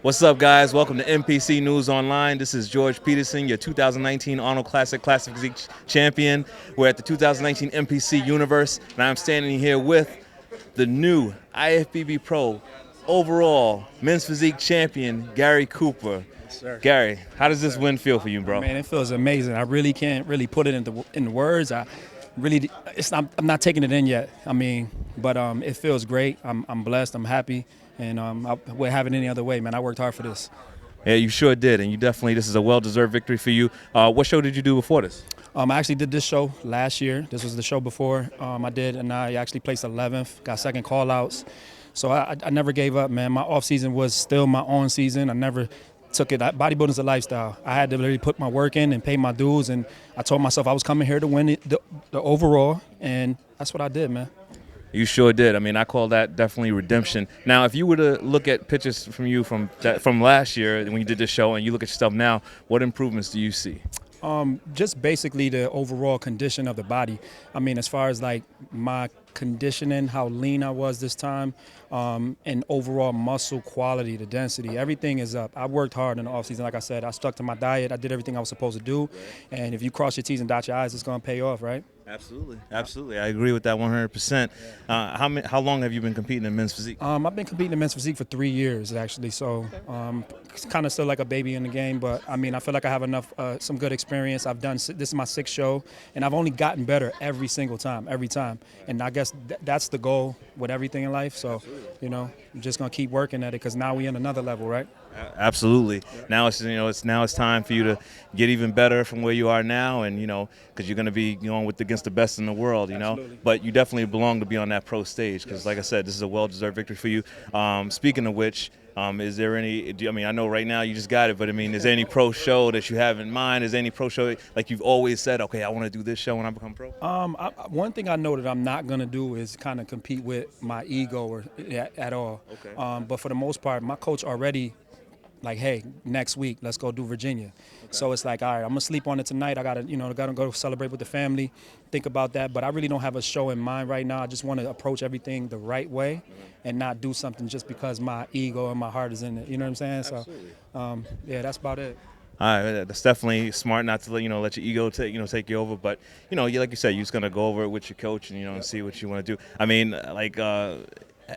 What's up, guys? Welcome to NPC News Online. This is George Peterson, your 2019 Arnold Classic Physique champion. We're at the 2019 NPC Universe, and I'm standing here with the new IFBB Pro overall men's physique champion, Gary Cooper. Sir. Gary, how does this win feel for you, bro? Man, it feels amazing. I really can't really put it into words. I'm not taking it in yet. But it feels great. I'm blessed. I'm happy, and I wouldn't have it any other way, man. I worked hard for this. Yeah, you sure did, and this is a well-deserved victory for you. What show did you do before this? I actually did this show last year. This was the show before I did, and I actually placed 11th, got second call-outs. So I never gave up, man. My off-season was still my on-season. I never took it. Bodybuilding is a lifestyle. I had to really put my work in and pay my dues, and I told myself I was coming here to win the overall, and that's what I did, man. You sure did. I call that definitely redemption. Now, if you were to look at pictures from you from last year when you did this show, and you look at yourself now, what improvements do you see? Just basically the overall condition of the body. As far as like my conditioning, how lean I was this time, and overall muscle quality, the density, everything is up. I worked hard in the offseason. Like I said, I stuck to my diet. I did everything I was supposed to do. And if you cross your T's and dot your I's, it's going to pay off, right? Absolutely. I agree with that 100%. How long have you been competing in men's physique? I've been competing in men's physique for 3 years, actually. So it's kind of still like a baby in the game. But, I feel like I have enough, some good experience. This is my 6th show, and I've only gotten better every single time, every time. And I guess that's the goal with everything in life. So, I'm just going to keep working at it because now we're in another level, right? Absolutely. Now it's time for you to get even better from where you are now, and because you're going to be going against the best in the world, But you definitely belong to be on that pro stage because, like I said, this is a well-deserved victory for you. Speaking of which, is there any? I know right now you just got it, but is there any pro show that you have in mind? Is there any pro show like you've always said, okay, I want to do this show when I become pro? One thing I know that I'm not going to do is kind of compete with my ego at all. Okay. But for the most part, my coach already. Like, hey, next week, let's go do Virginia. Okay. So it's like, all right, I'm gonna sleep on it tonight. I gotta go celebrate with the family, think about that. But I really don't have a show in mind right now. I just want to approach everything the right way, and not do something just because my ego and my heart is in it. You know what I'm saying? Absolutely. So, yeah, that's about it. All right, that's definitely smart not to let your ego take you over. But like you said, you're just gonna go over it with your coach and and see what you want to do.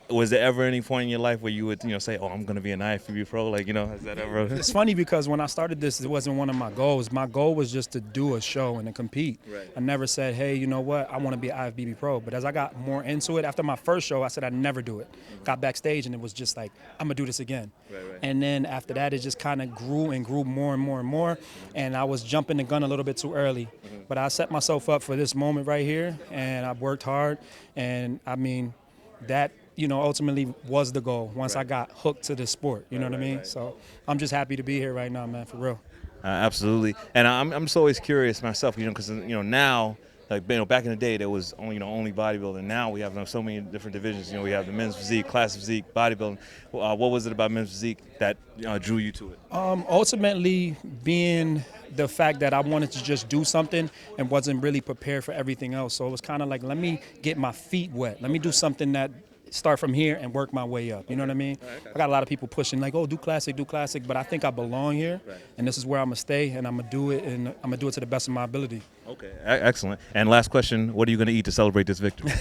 Was there ever any point in your life where you would, say, "Oh, I'm going to be an IFBB pro"? Has that ever? It's funny because when I started this, it wasn't one of my goals. My goal was just to do a show and to compete. Right. I never said, "Hey, you know what? I want to be an IFBB pro." But as I got more into it, after my first show, I said I'd never do it. Mm-hmm. Got backstage and it was just like, I'm gonna do this again. Right. And then after that, it just kind of grew and grew more and more and more. Mm-hmm. And I was jumping the gun a little bit too early. Mm-hmm. But I set myself up for this moment right here, and I worked hard. And that. Ultimately was the goal once I got hooked to the sport. You know what I mean? Right. So I'm just happy to be here right now, man, for real. Absolutely. And I'm just always curious myself, because, now, back in the day, there was only bodybuilding. Now we have so many different divisions. We have the men's physique, class physique, bodybuilding. What was it about men's physique that drew you to it? Ultimately, being the fact that I wanted to just do something and wasn't really prepared for everything else. So it was kind of like, let me get my feet wet. Let me do something that start from here and work my way up. You know what I mean? I got a lot of people pushing like, oh, do classic, but I think I belong here, and this is where I'm gonna stay, and I'm gonna do it, and I'm gonna do it to the best of my ability. Okay, excellent. And last question, what are you gonna eat to celebrate this victory?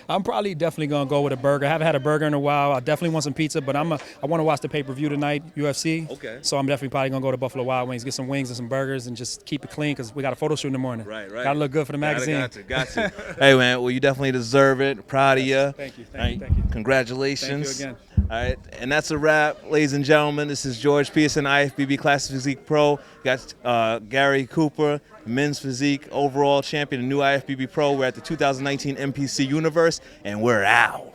I'm probably definitely gonna go with a burger. I haven't had a burger in a while. I definitely want some pizza, but I want to watch the pay-per-view tonight, UFC. Okay. So I'm definitely probably gonna go to Buffalo Wild Wings, get some wings and some burgers, and just keep it clean because we got a photo shoot in the morning. Right. Gotta look good for the magazine. Got you. Hey, man, well, you definitely deserve it. Proud of you. Thank you. Congratulations. Thank you again. All right, and that's a wrap, ladies and gentlemen. This is George Peterson, IFBB Classic Physique Pro. Got Gary Cooper, men's physique overall champion, a new IFBB Pro. We're at the 2019 NPC Universe, and we're out.